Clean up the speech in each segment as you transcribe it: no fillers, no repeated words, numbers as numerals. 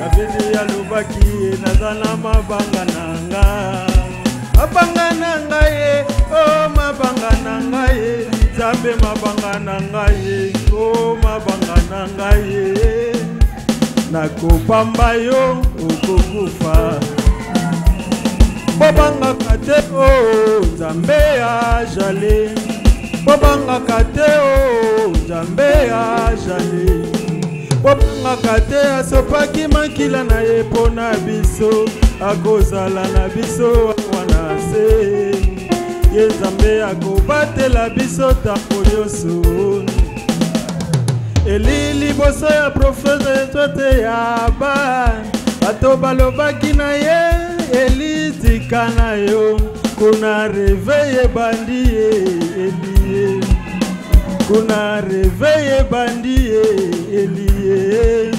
David alubaki nazana mabanga nanga. Mabanga nanga ye, oh mabanga nanga ye. Zambe mabanga nanga ye, oh mabanga nanga ye. Nakopamba yo okokufa. Bobanga kate o Nzambe ajale. Bobanga kate o Nzambe ajale. Bobanga kate asopaki makila na ye pona biso. Akozala na biso wana se. Ye Nzambe akobatela biso tango nyonso. Eli boso ya profete tote ya ba. Bato balobaki na ye. Eli tikana yo. Kuna réveille bandi Elie. Kuna réveille bandi Elie.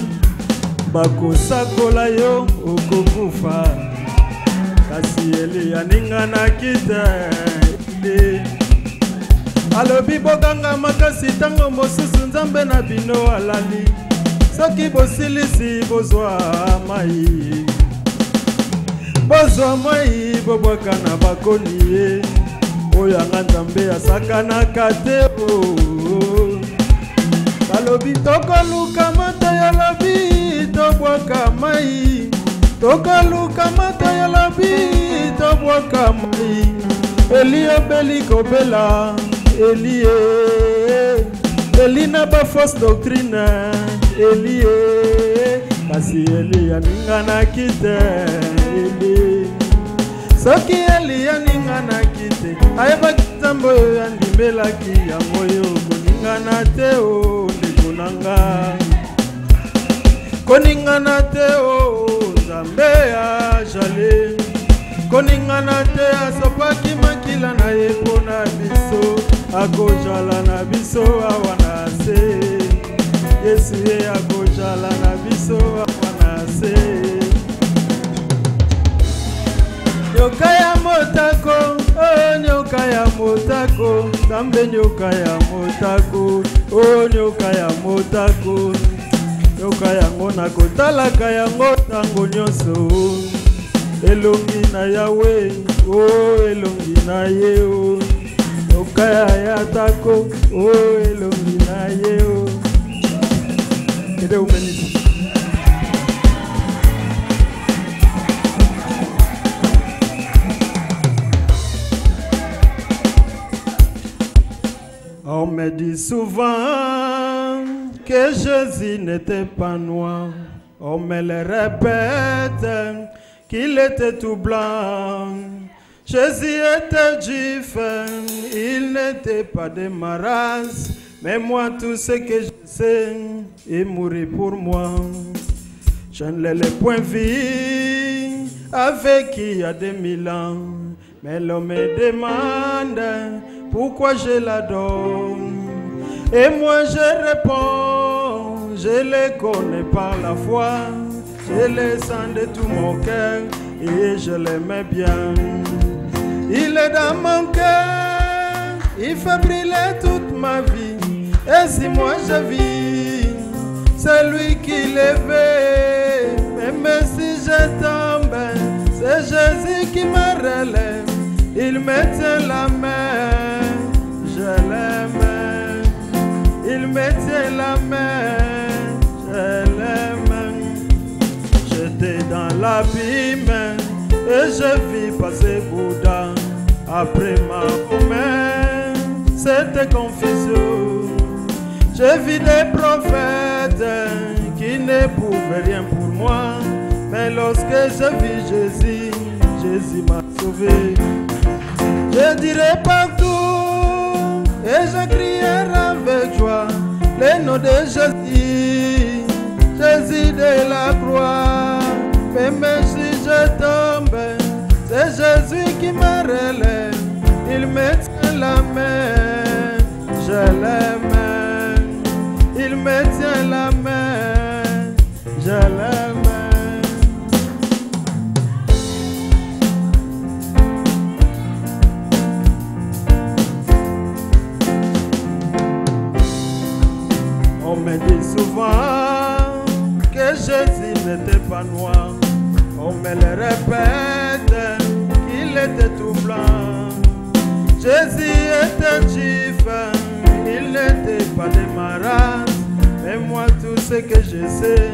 Bakosakola yo okokufa. Kasi Eli aninga na kita Eli. Alobi boganga makasi tango mosusu Nzambe na bino alali. Soki bosilisi bozwa mai. Bozwa mai bobwaka na bakoni ye. Oyanga Nzambe asakana kate o. Balobi tokoluka mata ya lobi tobwaka mai. Tokoluka mata ya lobi tobwaka mai. Eli obeli kobela Eli Eli na ba fausse doctrine Eli kasi Eli aninga na kite Eli soki Eli aninga na kite ayeba kitambo yandimelaki yango yo koninga na te o ndikunanga koninga na te o Nzambe ajale koninga na te asopaki makila na ye pona biso. Akojala na biso awana se. Yesu ye akojala na biso awana se. Nyoka ya motako, oh nyoka ya motako. Nzambe nyoka ya motako, oh nyoka ya motako. Nyoka yango nakotalaka yango tango nyonso. Elongi na Yahweh, oh elongi na ye o. Okaya yatako, oh elongi na ye o. Kede umenisi. On me dit souvent que Jésus n'était pas noir. On me le répète qu'il était tout blanc. Jésus était juif, il n'était pas de ma race. Mais moi, tout ce que je sais, il mourit pour moi. Je ne l'ai point vu avec il y a 2000 ans. Mais l'homme me demande pourquoi je l'adore. Et moi je réponds, je le connais par la foi. Je le sens de tout mon cœur et je l'aimais bien. Il est dans mon cœur, il fait briller toute ma vie. Et si moi je vis, c'est lui qui l'élève. Même si je tombe, c'est Jésus qui me relève. Il me tient la main, je l'aime. Il me tient la main, je l'aime. J'étais dans l'abîme et je vis passer Bouddha. Après ma main, c'était confusion. J'ai vu des prophètes qui ne pouvaient rien pour moi. Mais lorsque j'ai vu Jésus, Jésus m'a sauvé. Je dirai partout et je crierai avec joie le nom de Jésus, Jésus de la croix. Même si je tombe, c'est Jésus qui me relève. Il me tient la main, je l'aime. Il me tient la main, je l'aime. On me dit souvent que Jésus n'était pas noir. On me le répète qu'il était tout blanc. Jésus était juif, il n'était pas de maras. Mais moi tout ce que je sais,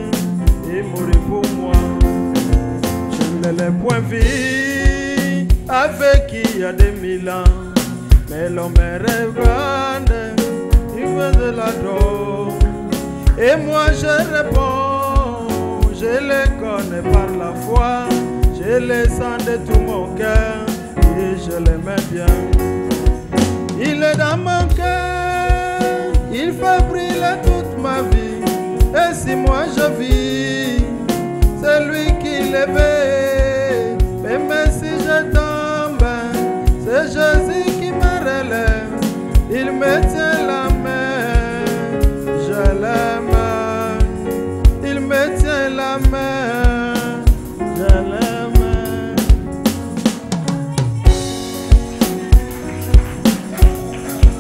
il mourit pour moi. Je l'ai les points vifs avec qui il y a des 1000 ans. Mais l'homme est rêveur, il veut de la drogue. Et moi je réponds, je les connais par la foi. Je les sens de tout mon cœur et je les mets bien. Il est dans mon cœur, il fait briller toute ma vie. Et si moi je vis, c'est lui qui l'éveille. Mais même si je tombe, c'est Jésus qui me relève. Il me tient la main, je l'aime. Il me tient la main, je l'aime.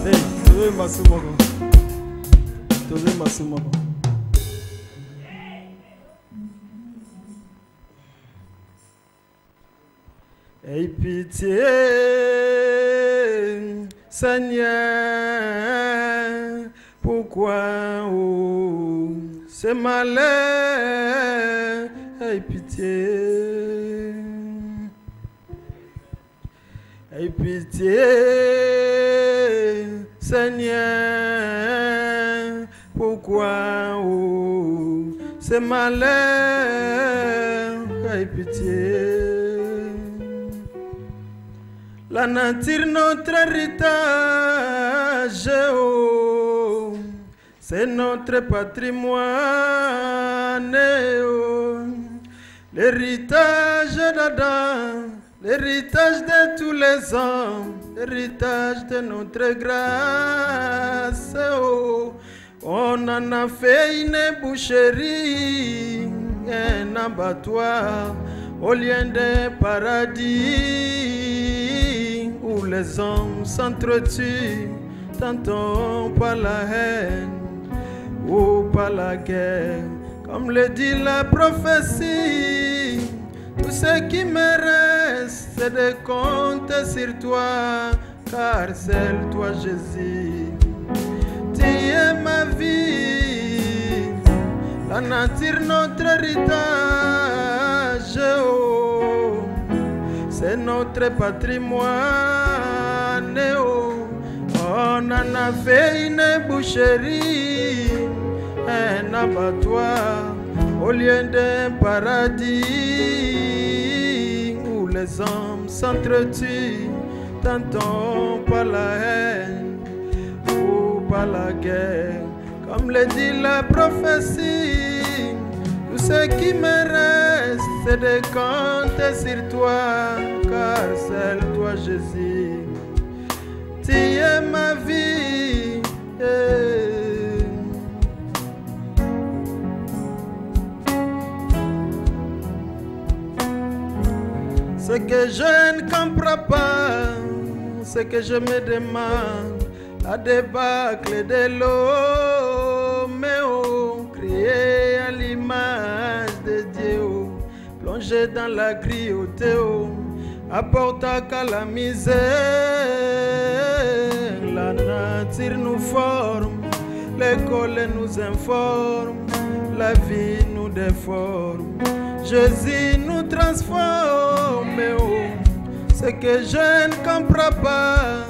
Hey, tu ma soumoko. Tu ma soumoko. Aie pitié, Seigneur, pourquoi ce malheur? Aie pitié, aie pitié, Seigneur, pourquoi ce malheur? Aie pitié. La nature, notre héritage, oh, c'est notre patrimoine. Oh. L'héritage d'Adam, l'héritage de tous les hommes, l'héritage de notre grâce. Oh. On en a fait une boucherie, un abattoir au lieu de paradis où les hommes s'entretuent, tantôt par la haine ou par la guerre. Comme le dit la prophétie, tout ce qui me reste, c'est de compter sur toi, car c'est toi Jésus. Tu es ma vie, la nature notre héritage, oh, c'est notre patrimoine. Oh. On en a fait une boucherie, un abattoir au lieu d'un paradis où les hommes s'entretuent, tantôt par la haine ou par la guerre. Comme le dit la prophétie, tout ce qui me reste, c'est de compter sur toi, car c'est toi Jésus. Tu es ma vie. Ce que je ne comprends pas, ce que je me demande, la débâcle de l'homme, oh, créé à l'image de Dieu, plongé dans la cruauté, oh, apporta qu'à la misère. La nature nous forme, l'école nous informe, la vie nous déforme, Jésus nous transforme. Oh, ce que je ne comprends pas,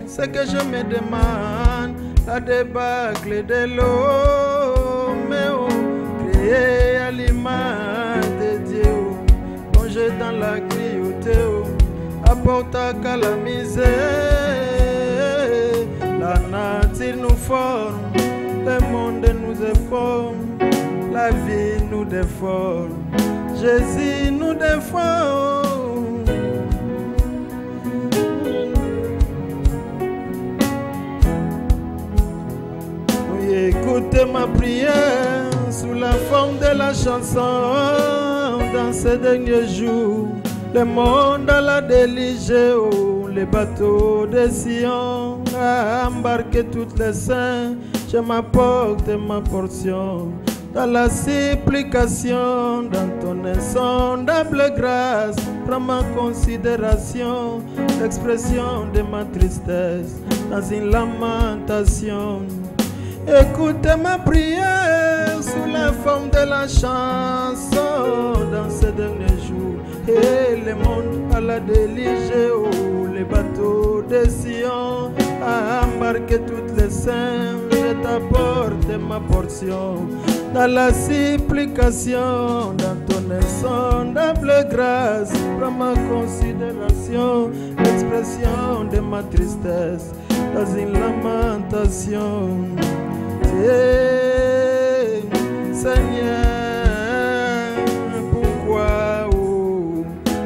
ce que je me demande, la débâcle de l'homme, oh, créé à l'image de Dieu, plongé dans la cruauté, oh, apporta qu'à la misère. La nature nous forme, le monde nous informe, la vie nous déforme, Jésus nous déforme. Oui, écoutez ma prière sous la forme de la chanson. Dans ces derniers jours, le monde à la délige, oh, les bateaux de Sion a embarqué toutes les saints. Je m'apporte ma portion dans la supplication, dans ton insondable grâce, prends ma considération, l'expression de ma tristesse dans une lamentation. Écoute ma prière sous la forme de la chanson dans ces derniers jours. Et le monde à la délige, oh, les bateaux de Sion, à embarquer toutes les saints, je t'apporte ma portion. Dans la supplication, dans ton insondable grâce, prends ma considération, l'expression de ma tristesse dans une lamentation. Seigneur, pourquoi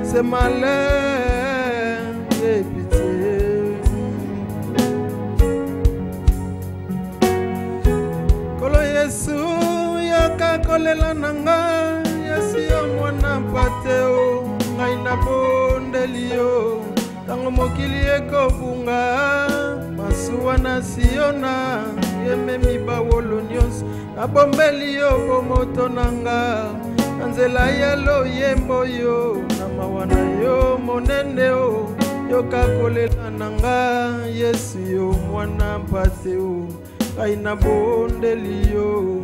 ce malheur et pitié? Kolo Yesu yoka kolela nanga, Yesu yo mwana pateo, ngai na bondeli yo, tango mokili ekobunga, masuwa na Siona, yememi bawolo nyonso, nabombeli yo bomoto nanga, nzela ya loyembo yo, na mawa na yo monene o, yoka kolela nanga, Yesu yo mwana mpate o, ngai na bondeli yo,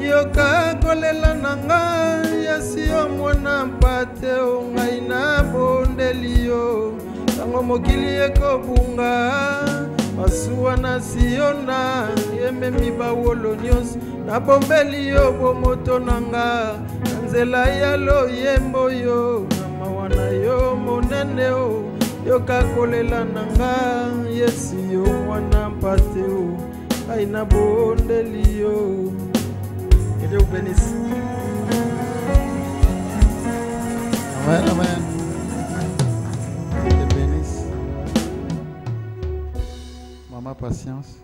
yoka kolela nanga, Yesu yo mwana mpate o, ngai na bondeli yo, tango mokili ekobunga, masuwa na Siona, yememi bawolo nyonso, nabombeli yo bomoto nanga, nzela ya loyembo yo, na mawa na yo monene o, yoka kolela nanga, Yesu yo mwana mpate o, ngai na bondeli yo. Que Dieu vous bénisse. Amen, amen. Que Dieu bénisse. Maman, patience.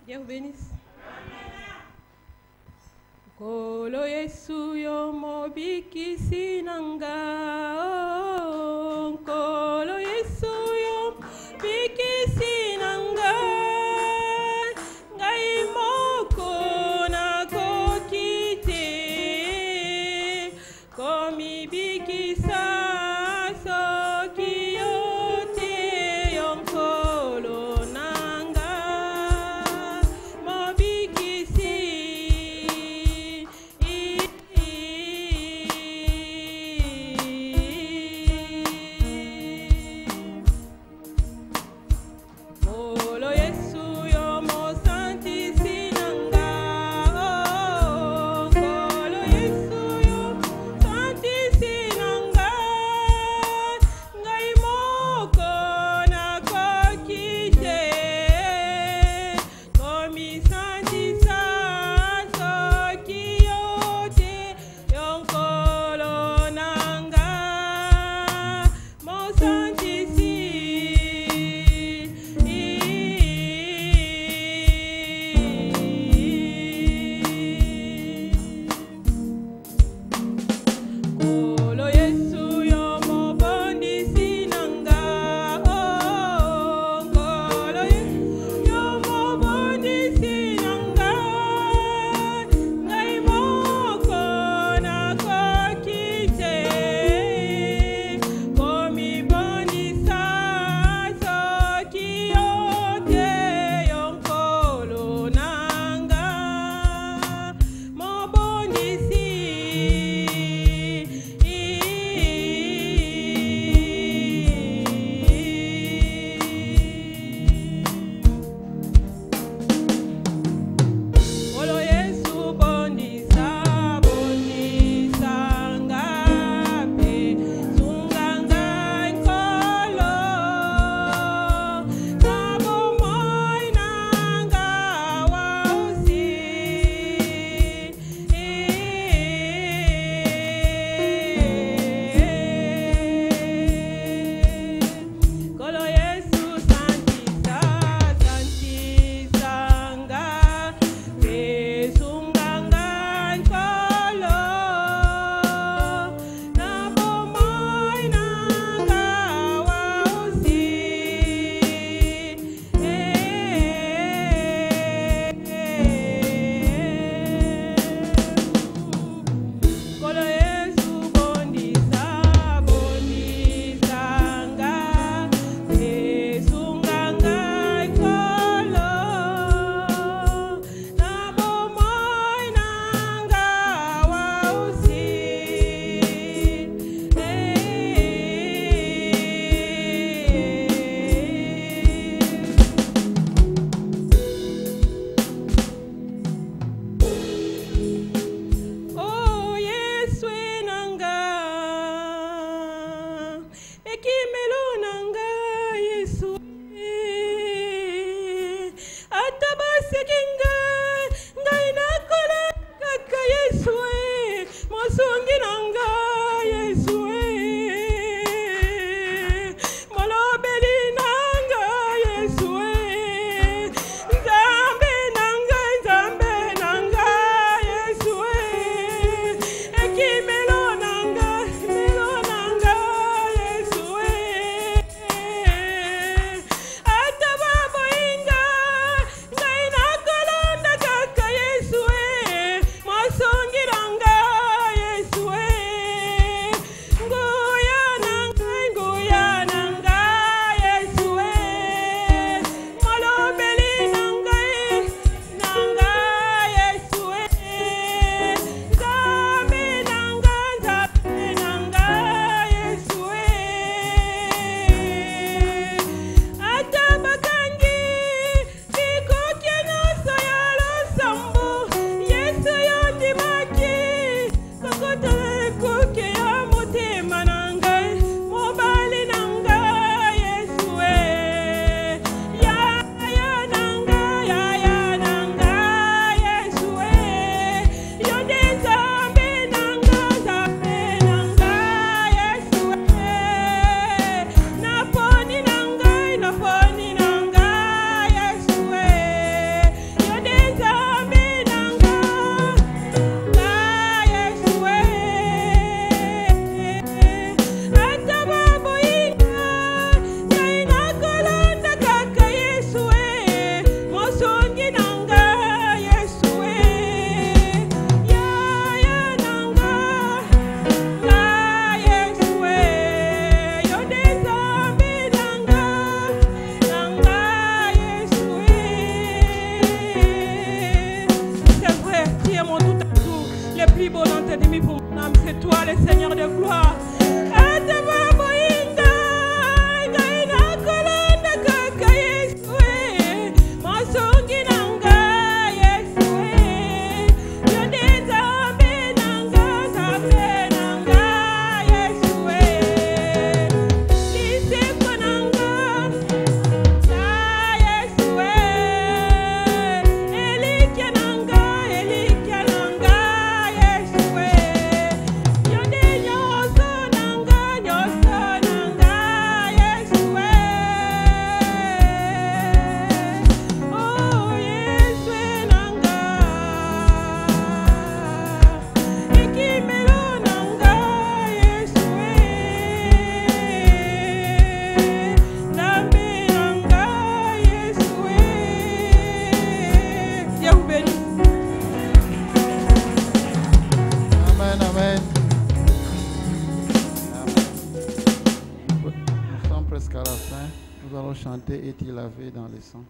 Dieu vous bénisse. Kolo Yesu yo mobikisi nanga, Kolo Yesu yo bikisi nanga, ngai moko na kokite, komi bikisa soki yote yonkolo nanga, mobikisi. Amen. Nous allons chanter et t'y laver dans le sang.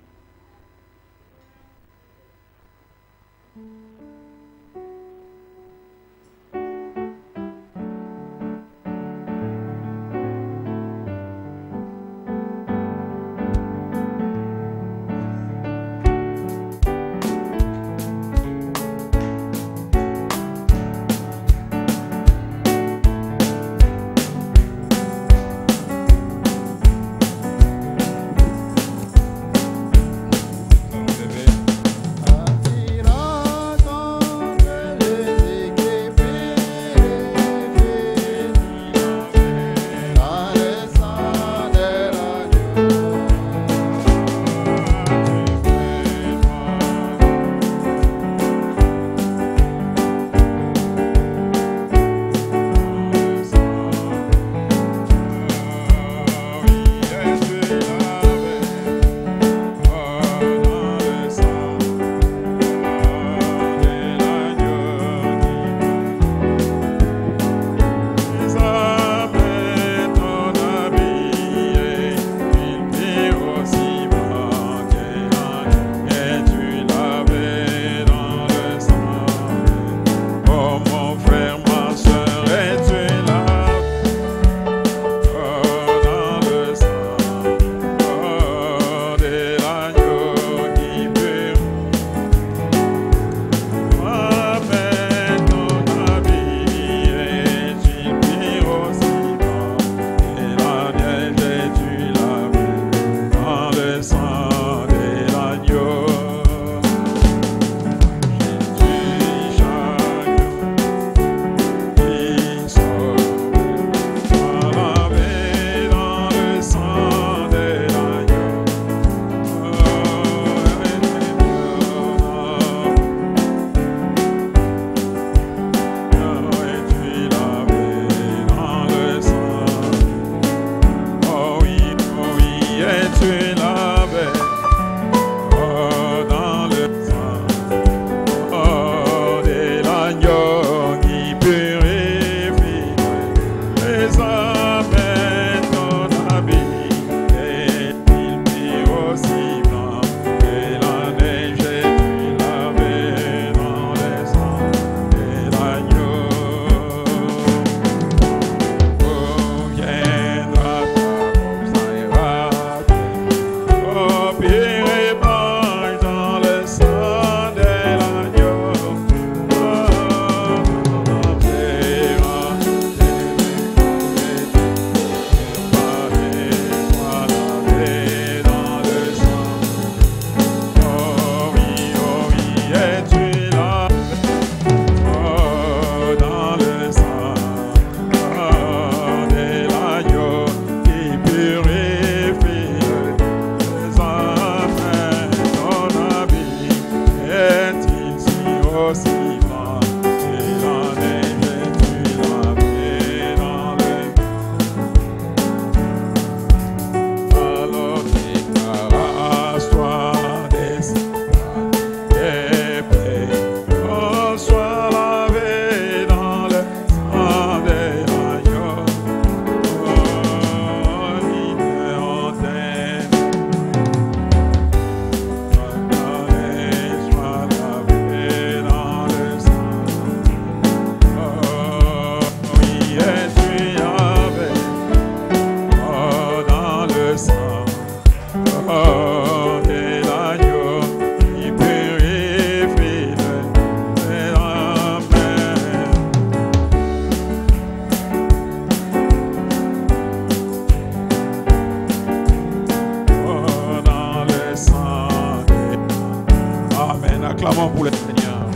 Acclamons pour le Seigneur.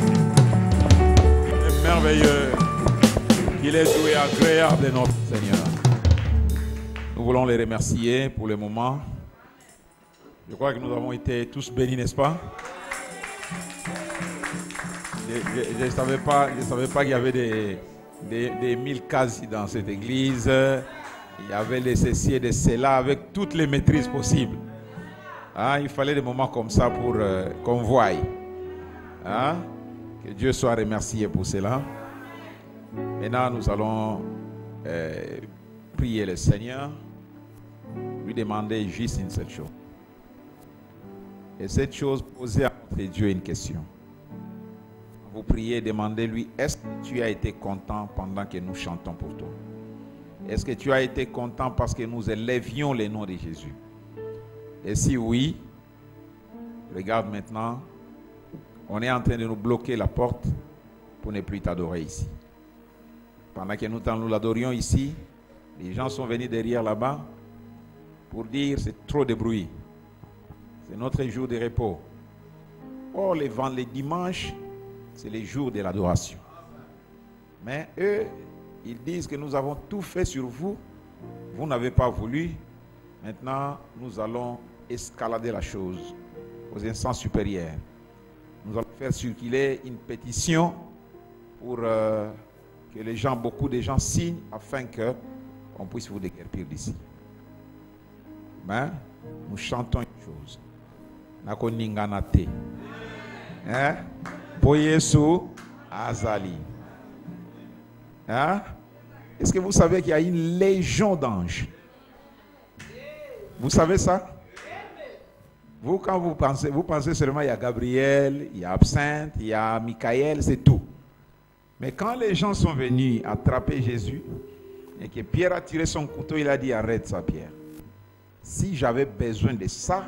Il est merveilleux. Il est doux et agréable, notre Seigneur. Nous voulons les remercier pour le moment. Je crois que nous avons été tous bénis, n'est-ce pas? Je ne savais pas qu'il y avait des 1000 cases dans cette église. Il y avait les ceci et de cela avec toutes les maîtrises possibles. Hein? Il fallait des moments comme ça pour qu'on voie. Hein? Que Dieu soit remercié pour cela. Maintenant, nous allons prier le Seigneur lui demander juste une seule chose. Et cette chose, posez à notre Dieu une question. Vous priez, demandez-lui, est-ce que tu as été content pendant que nous chantons pour toi? Est-ce que tu as été content parce que nous élevions le nom de Jésus? Et si oui, regarde maintenant, on est en train de nous bloquer la porte pour ne plus t'adorer ici. Pendant que nous l'adorions ici, les gens sont venus derrière là-bas pour dire c'est trop de bruit. C'est notre jour de repos. Or, les dimanches, c'est les jours de l'adoration. Mais eux, ils disent que nous avons tout fait sur vous. Vous n'avez pas voulu. Maintenant, nous allons escalader la chose aux instances supérieures. Nous allons faire circuler une pétition pour que les gens, beaucoup de gens signent afin qu'on puisse vous déguerpir d'ici. Mais nous chantons une chose. Nako ninganate. Hein? Pour Yesu Azali. Hein? Est-ce que vous savez qu'il y a une légion d'anges? Vous savez ça? Vous, quand vous pensez seulement il y a Gabriel, il y a Absinthe, il y a Michael, c'est tout. Mais quand les gens sont venus attraper Jésus et que Pierre a tiré son couteau, il a dit arrête ça, Pierre. Si j'avais besoin de ça,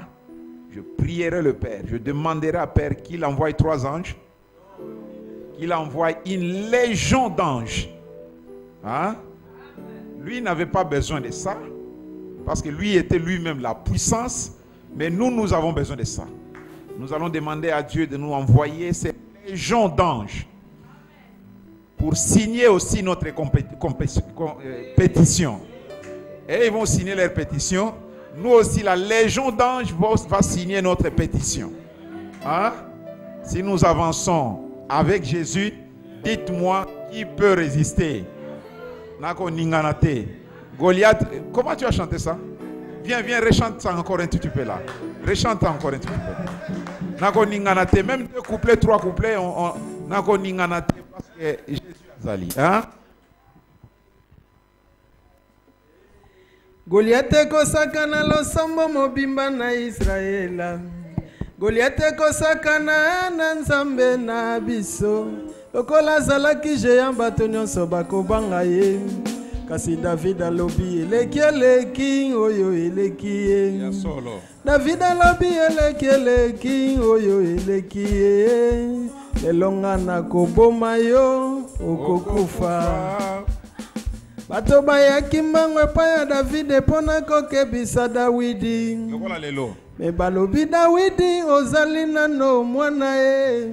je prierai le Père. Je demanderai à Père qu'il envoie 3 anges, qu'il envoie une légion d'anges. Hein? Lui n'avait pas besoin de ça, parce que lui était lui-même la puissance, mais nous avons besoin de ça. Nous allons demander à Dieu de nous envoyer cette légion d'anges pour signer aussi notre pétition. Et ils vont signer leur pétition. Nous aussi, la légion d'anges va signer notre pétition. Hein? Si nous avançons avec Jésus, dites-moi qui peut résister. Nako ninganate. Goliath, comment tu as chanté ça? Viens, rechante ça encore un tout petit peu là. Rechante encore un tout petit peu. Nako ninganate, même 2 couplets, 3 couplets, nako ninganate parce que Jésus a zali. Hein? Goliath kosakana losambo mobimba na Israela. Goliath kosakana na Nzambe na biso. Lokola zalaki géant bato nyonso bakobanga ye. Kasi David alobi eleki oyo eleki ye. David alobi eleki oyo eleki ye. Elonga na koboma yo okokufa. Bato bayaki mbango epai ya David mpona kokebisa Dawidi. Me balobi Dawidi ozali nano mwana ye.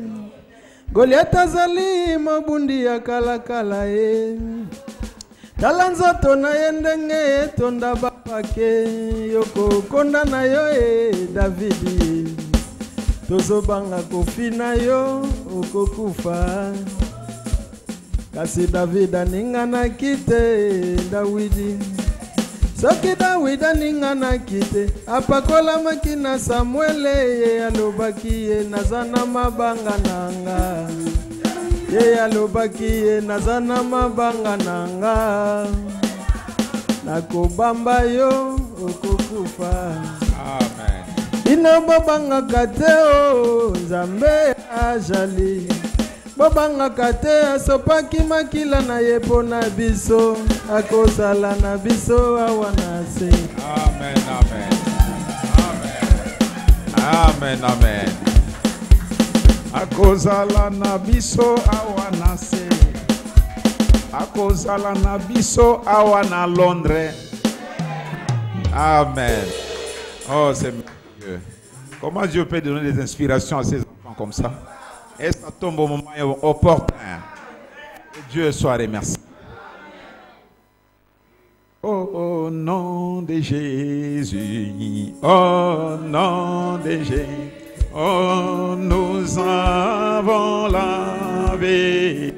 Goliath azali mobundi ya kalakala ye. Tala nzoto na ye ndenge etonda bapake. Yoko konda na yo e Davidi. Tozobanga kofi na yo okokufa. Kasi David aningana kite Dawidi. Soki David aningana kite apakola makina Samuele ye alobaki ye nazana mabanga nanga. Ye alobaki ye nazana mabanga nanga. Nakobamba yo okokufa. Amen. Ina babanga kateo Nzambe ajali. Bobanga kate asopaki makila na yepo na biso akozala na biso awanase. Amen, amen. Amen, amen. Akozala na biso awanase. Akozala na biso awana Londres. Amen. Oh, c'est merveilleux. Comment Dieu peut donner des inspirations à ses enfants comme ça? Et ça tombe au moment opportun. Que Dieu soit remercié. Au nom de Jésus, au nom de Jésus, oh, nous avons la vie.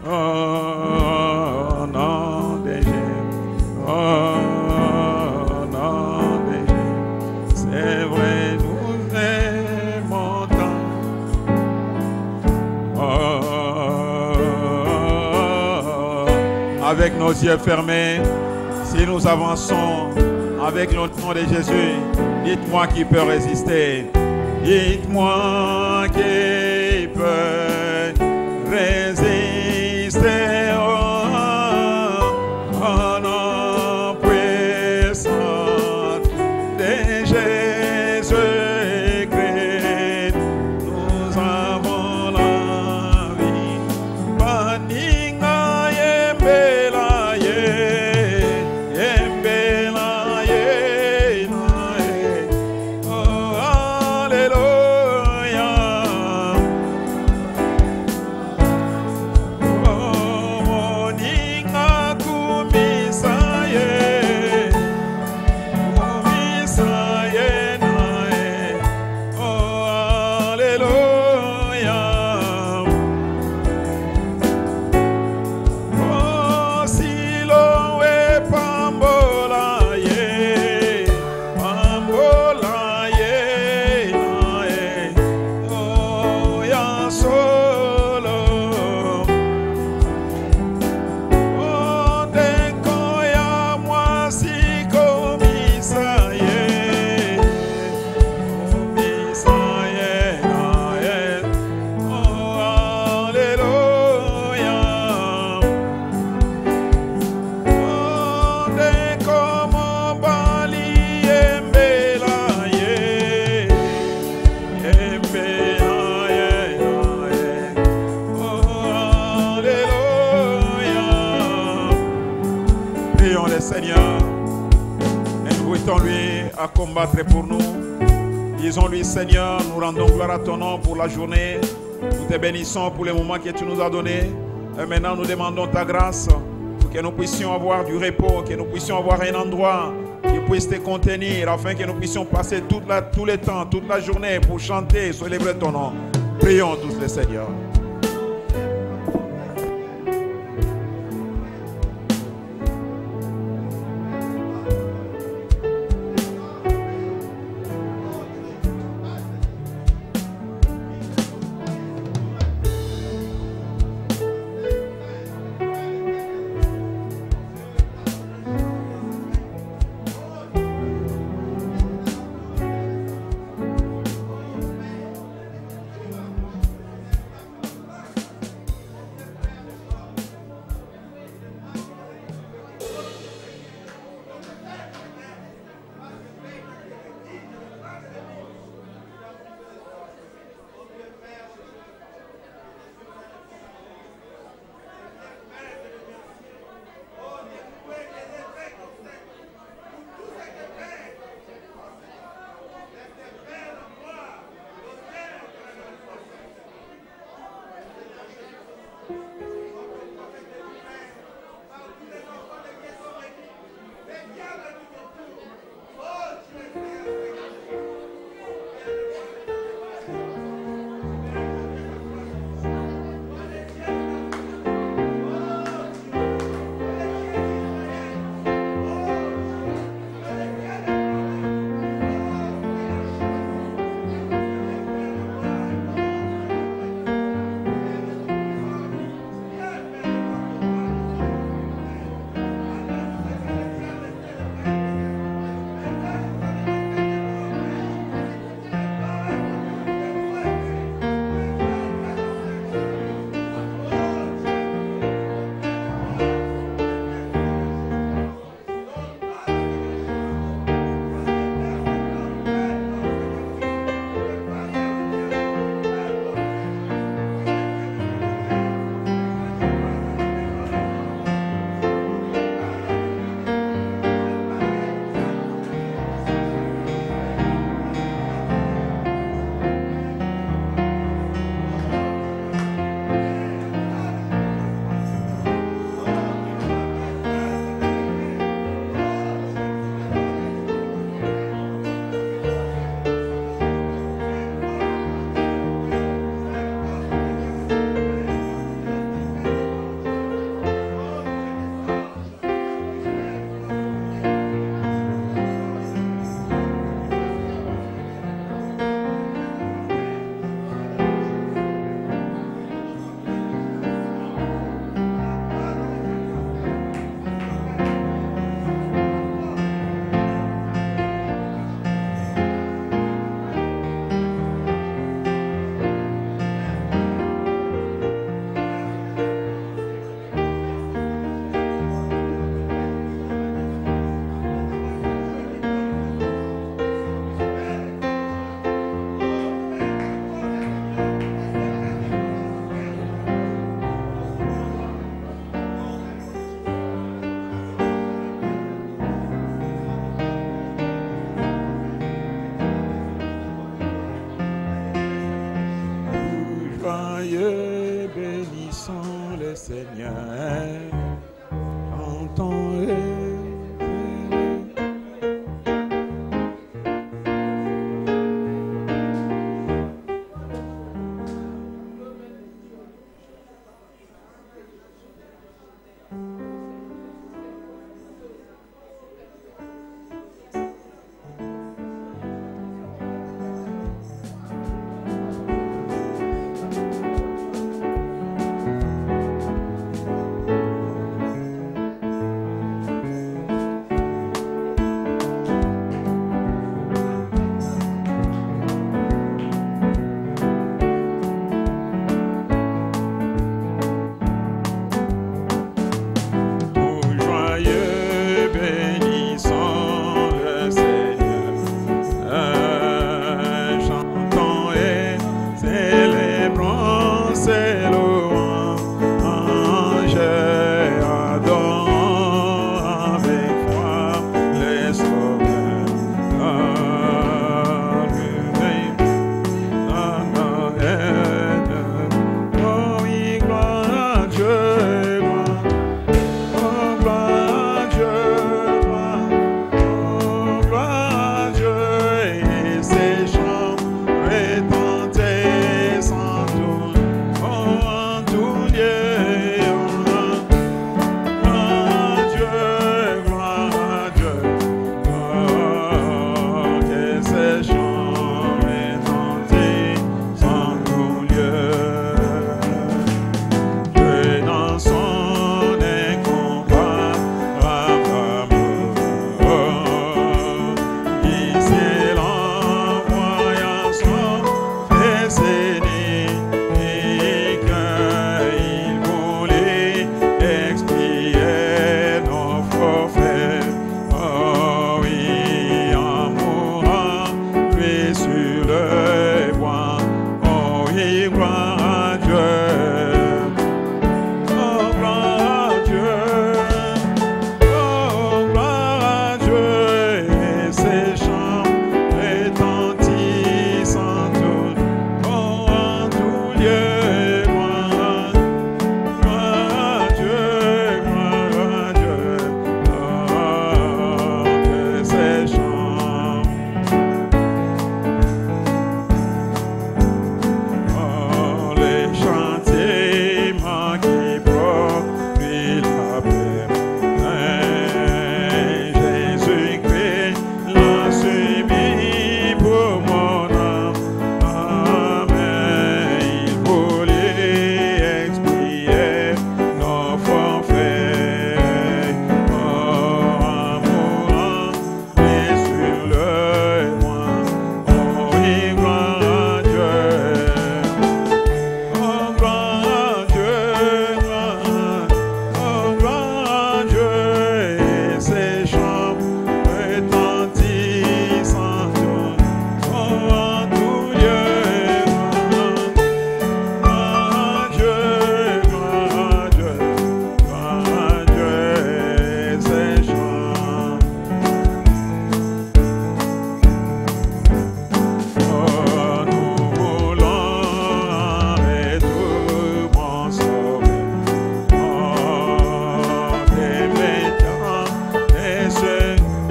Oh, nom de Jésus, oh, nom de Jésus, c'est vrai, nous aimons tant. Oh, avec nos yeux fermés, Si nous avançons avec le nom de Jésus, dites-moi qui peut résister. Dites-moi qui peut résister au nom puissant de Jésus-Christ. Nous avons la vie. Baninga yembela yembela oh alléluia. Oh moninga kumisa oh alléluia. Oh Siloé pambola oh ya solo. Oh deko ya mwasi komisa oh alléluia. Oh deko mobali yembela oh alléluia. Prions le Seigneur. Invitons-lui à combattre pour nous. Disons-lui, Seigneur, nous rendons gloire à ton nom pour la journée. Nous te bénissons pour les moments que tu nous as donnés. Et maintenant, nous demandons ta grâce pour que nous puissions avoir du repos, que nous puissions avoir un endroit qui puisse te contenir, afin que nous puissions passer tout le temps, toute la journée pour chanter et célébrer ton nom. Prions tous le Seigneur. Seigneur, j'entends.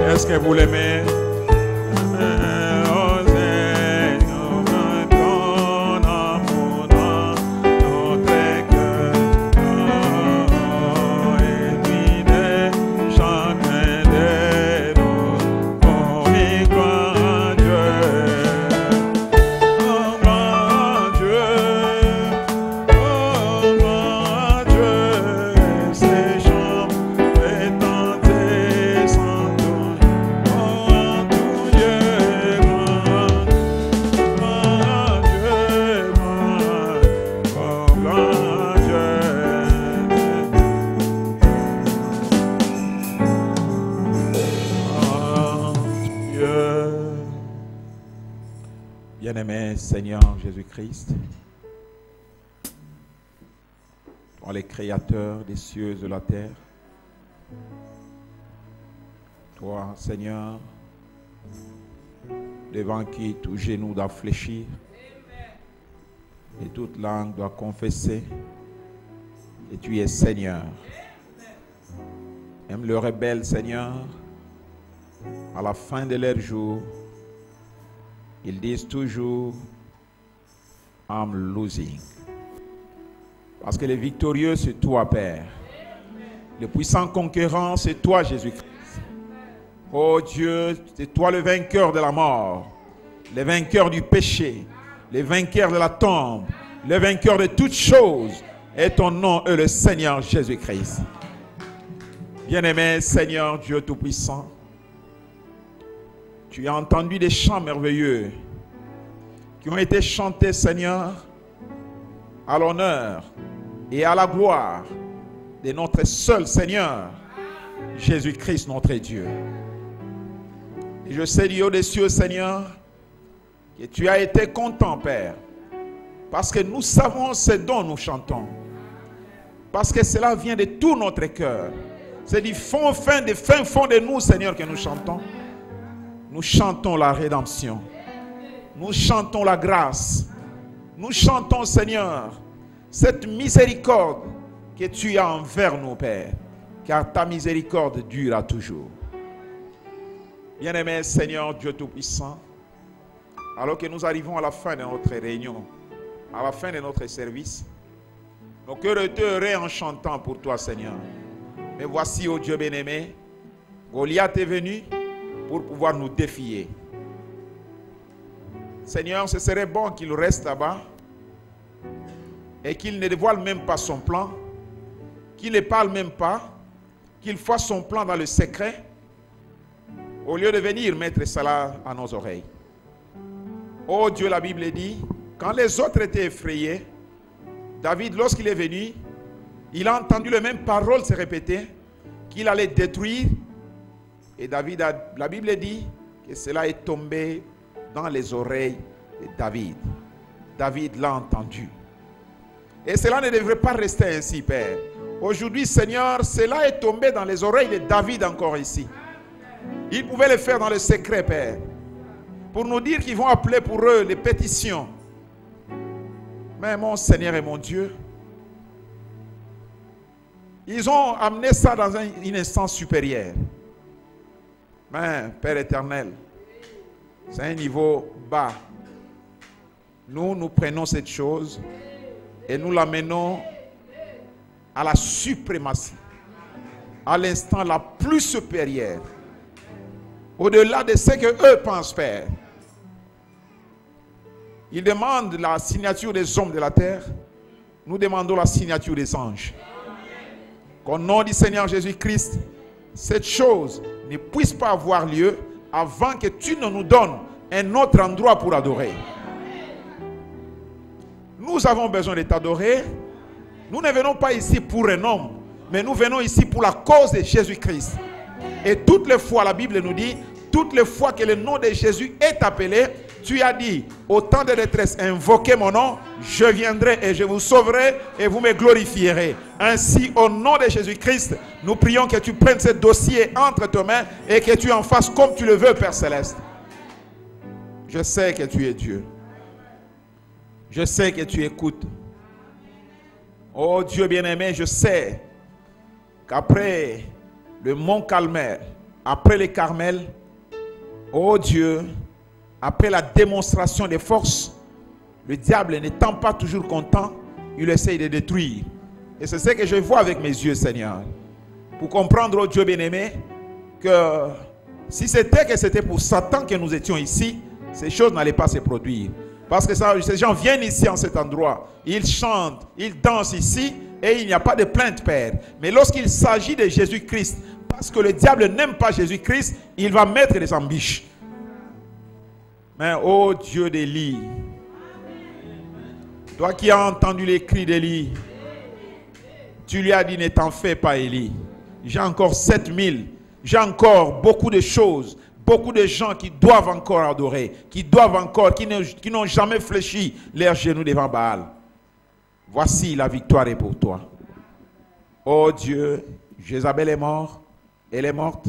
Est-ce que vous l'aimez? Bien-aimé Seigneur Jésus-Christ, toi le créateur des cieux et de la terre, toi Seigneur, devant qui tout genou doit fléchir et toute langue doit confesser et tu es Seigneur. Même le rebelle, Seigneur, à la fin de leur jour, ils disent toujours I'm losing. Parce que le victorieux, c'est toi, Père. Le puissant conquérant, c'est toi, Jésus-Christ. Oh Dieu, c'est toi le vainqueur de la mort, le vainqueur du péché, le vainqueur de la tombe, le vainqueur de toutes choses. Et ton nom est le Seigneur Jésus-Christ. Bien-aimé Seigneur Dieu Tout-Puissant, tu as entendu des chants merveilleux qui ont été chantés, Seigneur, à l'honneur et à la gloire de notre seul Seigneur, Jésus-Christ, notre Dieu. Et je sais, Dieu des cieux, Seigneur, que tu as été content, Père, parce que nous savons ce dont nous chantons. Parce que cela vient de tout notre cœur. C'est du fin fond de nous, Seigneur, que nous chantons. Nous chantons la rédemption. Nous chantons la grâce. Nous chantons, Seigneur, cette miséricorde que tu as envers nous, Père. Car ta miséricorde dure à toujours. Bien-aimé Seigneur Dieu Tout-Puissant, alors que nous arrivons à la fin de notre réunion, à la fin de notre service, nos cœurs étaient heureux en chantant pour toi, Seigneur. Mais voici, ô Dieu bien-aimé, Goliath est venu pour pouvoir nous défier. Seigneur, ce serait bon qu'il reste là-bas et qu'il ne dévoile même pas son plan, qu'il ne parle même pas, qu'il fasse son plan dans le secret, au lieu de venir mettre cela à nos oreilles. Oh Dieu, la Bible dit, quand les autres étaient effrayés, David, lorsqu'il est venu, il a entendu les mêmes paroles se répéter, qu'il allait détruire. Et David, la Bible dit que cela est tombé dans les oreilles de David. David l'a entendu. Et cela ne devrait pas rester ainsi, Père. Aujourd'hui, Seigneur, cela est tombé dans les oreilles de David encore ici. Ils pouvaient le faire dans le secret, Père, pour nous dire qu'ils vont appeler pour eux les pétitions. Mais mon Seigneur et mon Dieu, ils ont amené ça dans une instance supérieure. Mais, Père éternel, c'est un niveau bas. Nous prenons cette chose et nous l'amenons à la suprématie, à l'instant la plus supérieure, au-delà de ce que eux pensent faire. Ils demandent la signature des hommes de la terre. Nous demandons la signature des anges. Qu'au nom du Seigneur Jésus-Christ, cette chose ne puisse pas avoir lieu avant que tu ne nous donnes un autre endroit pour adorer. Nous avons besoin de t'adorer. Nous ne venons pas ici pour un homme, mais nous venons ici pour la cause de Jésus-Christ. Et toutes les fois, la Bible nous dit, toutes les fois que le nom de Jésus est appelé, tu as dit, au temps de détresse, invoquez mon nom, je viendrai et je vous sauverai et vous me glorifierez. Ainsi, au nom de Jésus-Christ, nous prions que tu prennes ce dossier entre tes mains et que tu en fasses comme tu le veux, Père Céleste. Je sais que tu es Dieu. Je sais que tu écoutes. Oh Dieu bien-aimé, je sais qu'après le mont Carmel, après le Carmel, oh Dieu, après la démonstration des forces, le diable n'étant pas toujours content, il essaye de détruire. Et c'est ce que je vois avec mes yeux, Seigneur. Pour comprendre, oh Dieu bien-aimé, que si c'était pour Satan que nous étions ici, ces choses n'allaient pas se produire. Parce que ces gens viennent ici en cet endroit, ils chantent, ils dansent ici, et il n'y a pas de plainte, Père. Mais lorsqu'il s'agit de Jésus-Christ, parce que le diable n'aime pas Jésus-Christ, il va mettre des embûches. Mais ô Dieu d'Élie, toi qui as entendu les cris d'Élie, tu lui as dit, ne t'en fais pas, Élie. J'ai encore 7000, j'ai encore beaucoup de choses, beaucoup de gens qui doivent encore adorer, qui n'ont jamais fléchi leurs genoux devant Baal. Voici la victoire est pour toi. Oh Dieu, Jézabel est mort, elle est morte,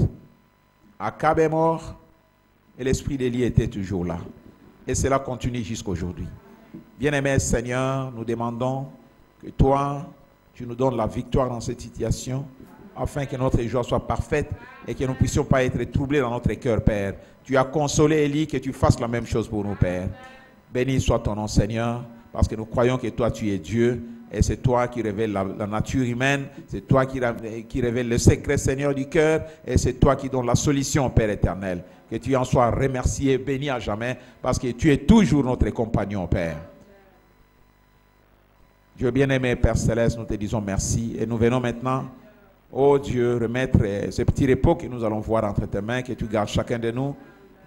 Akab est mort, et l'esprit d'Élie était toujours là. Et cela continue jusqu'à aujourd'hui. Bien-aimé Seigneur, nous demandons que toi, tu nous donnes la victoire dans cette situation, afin que notre joie soit parfaite et que nous ne puissions pas être troublés dans notre cœur, Père. Tu as consolé Élie, que tu fasses la même chose pour nous, Père. Béni soit ton nom, Seigneur, parce que nous croyons que toi, tu es Dieu, et c'est toi qui révèles la nature humaine, c'est toi qui révèle le secret, Seigneur, du cœur, et c'est toi qui donnes la solution, Père éternel. Que tu en sois remercié, béni à jamais, parce que tu es toujours notre compagnon, Père. Dieu bien-aimé, Père Céleste, nous te disons merci, et nous venons maintenant, oh Dieu, remettre ce petit repos que nous allons voir entre tes mains, que tu gardes chacun de nous.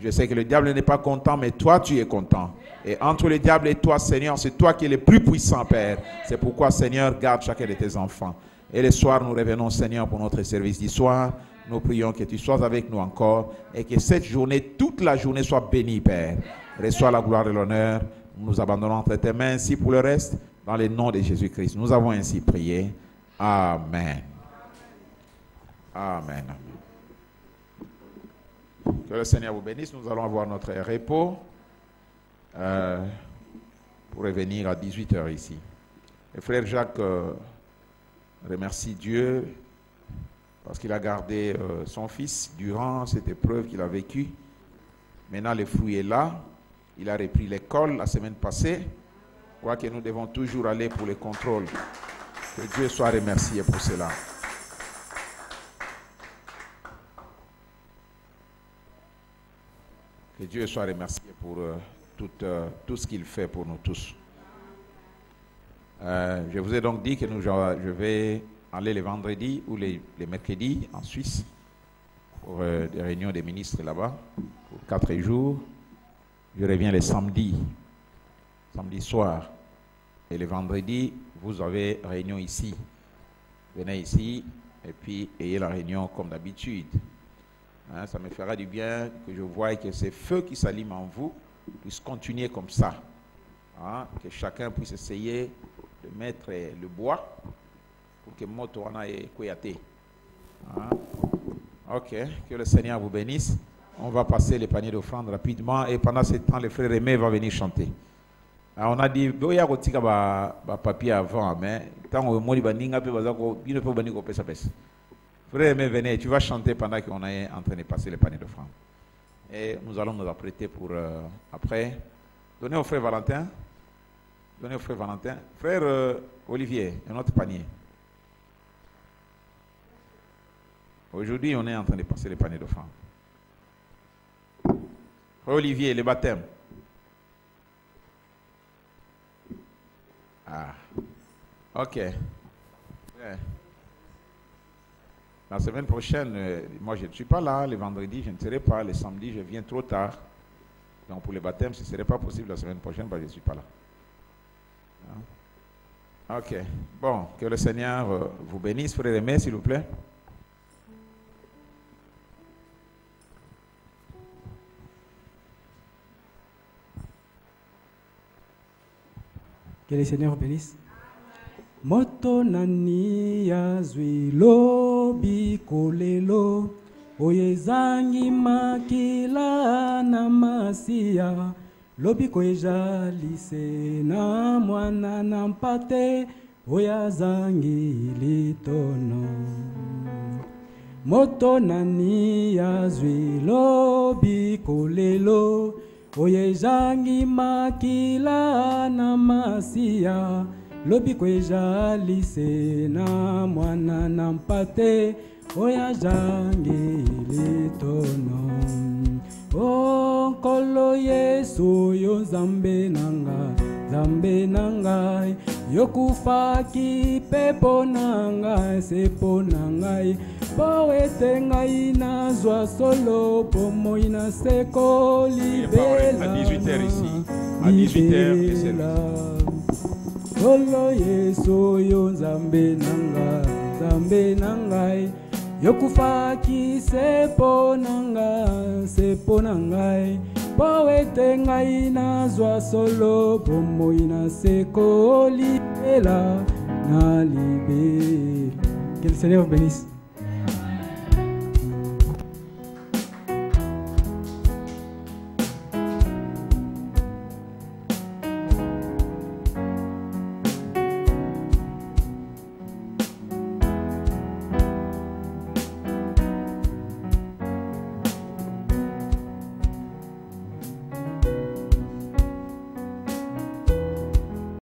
Je sais que le diable n'est pas content, mais toi, tu es content. Et entre le diable et toi, Seigneur, c'est toi qui es le plus puissant, Père. C'est pourquoi, Seigneur, garde chacun de tes enfants. Et le soir, nous revenons, Seigneur, pour notre service du soir. Nous prions que tu sois avec nous encore et que cette journée, toute la journée, soit bénie, Père. Reçois la gloire et l'honneur. Nous nous abandonnons entre tes mains. Ainsi pour le reste, dans le nom de Jésus-Christ. Nous avons ainsi prié. Amen. Amen. Que le Seigneur vous bénisse. Nous allons avoir notre repos pour revenir à 18h ici. Le frère Jacques remercie Dieu parce qu'il a gardé son fils durant cette épreuve qu'il a vécue. Maintenant, le fruit est là. Il a repris l'école la semaine passée. Je crois que nous devons toujours aller pour les contrôles. Que Dieu soit remercié pour cela. Que Dieu soit remercié pour tout ce qu'il fait pour nous tous. Je vous ai donc dit que je vais aller les vendredis ou les mercredis en Suisse pour des réunions des ministres là-bas pour 4 jours. Je reviens les samedi soir. Et les vendredis, vous avez réunion ici. Venez ici et puis ayez la réunion comme d'habitude. Hein, ça me fera du bien que je voie que ces feux qui s'allument en vous puissent continuer comme ça. Hein, que chacun puisse essayer de mettre le bois pour que moto en aille koyate. Hein. Ok, que le Seigneur vous bénisse. On va passer les paniers d'offrande rapidement et pendant ce temps, le frère Aimé va venir chanter. Alors, on a dit, il y a un papier avant, mais tant que moi, il y a un pesa. Frère Aimé, venez, tu vas chanter pendant qu'on est en train de passer les paniers d'offrande. Et nous allons nous apprêter pour après. Donnez au frère Valentin. Donnez au frère Valentin. Frère Olivier, un autre panier. Aujourd'hui, on est en train de passer les paniers d'offrande. Frère Olivier, le baptême. Ah, ok. Ouais. La semaine prochaine, moi je ne suis pas là. Les vendredis, je ne serai pas. Les samedis, je viens trop tard. Donc pour le baptême, ce ne serait pas possible la semaine prochaine, parce que je ne suis pas là. Ok. Bon, que le Seigneur vous bénisse, frère Aimé, s'il vous plaît. Que le Seigneur vous bénisse. Moto nani ya zwilo bikolelo oyezangi makila na masia lobiko ejalise na mwana na mpate oyazangi litono. Moto nani ya zwilo bikolelo oyezangi makila na masia lobiko ejalise na mwana na mpate oyazangi litono. O nkolo Yesu yo Nzambe nangai yokufaki pepo nangai sepo nangai po ete ngai nazwa solo po moi na seko libela. À 18h ici. À 18h, c'est là. Nkolo Yesu yo Nzambe nangai yokufaki sepo nangai po ete ngai nazwa solo po moi na seko libela na libela. Que le Seigneur vous bénisse.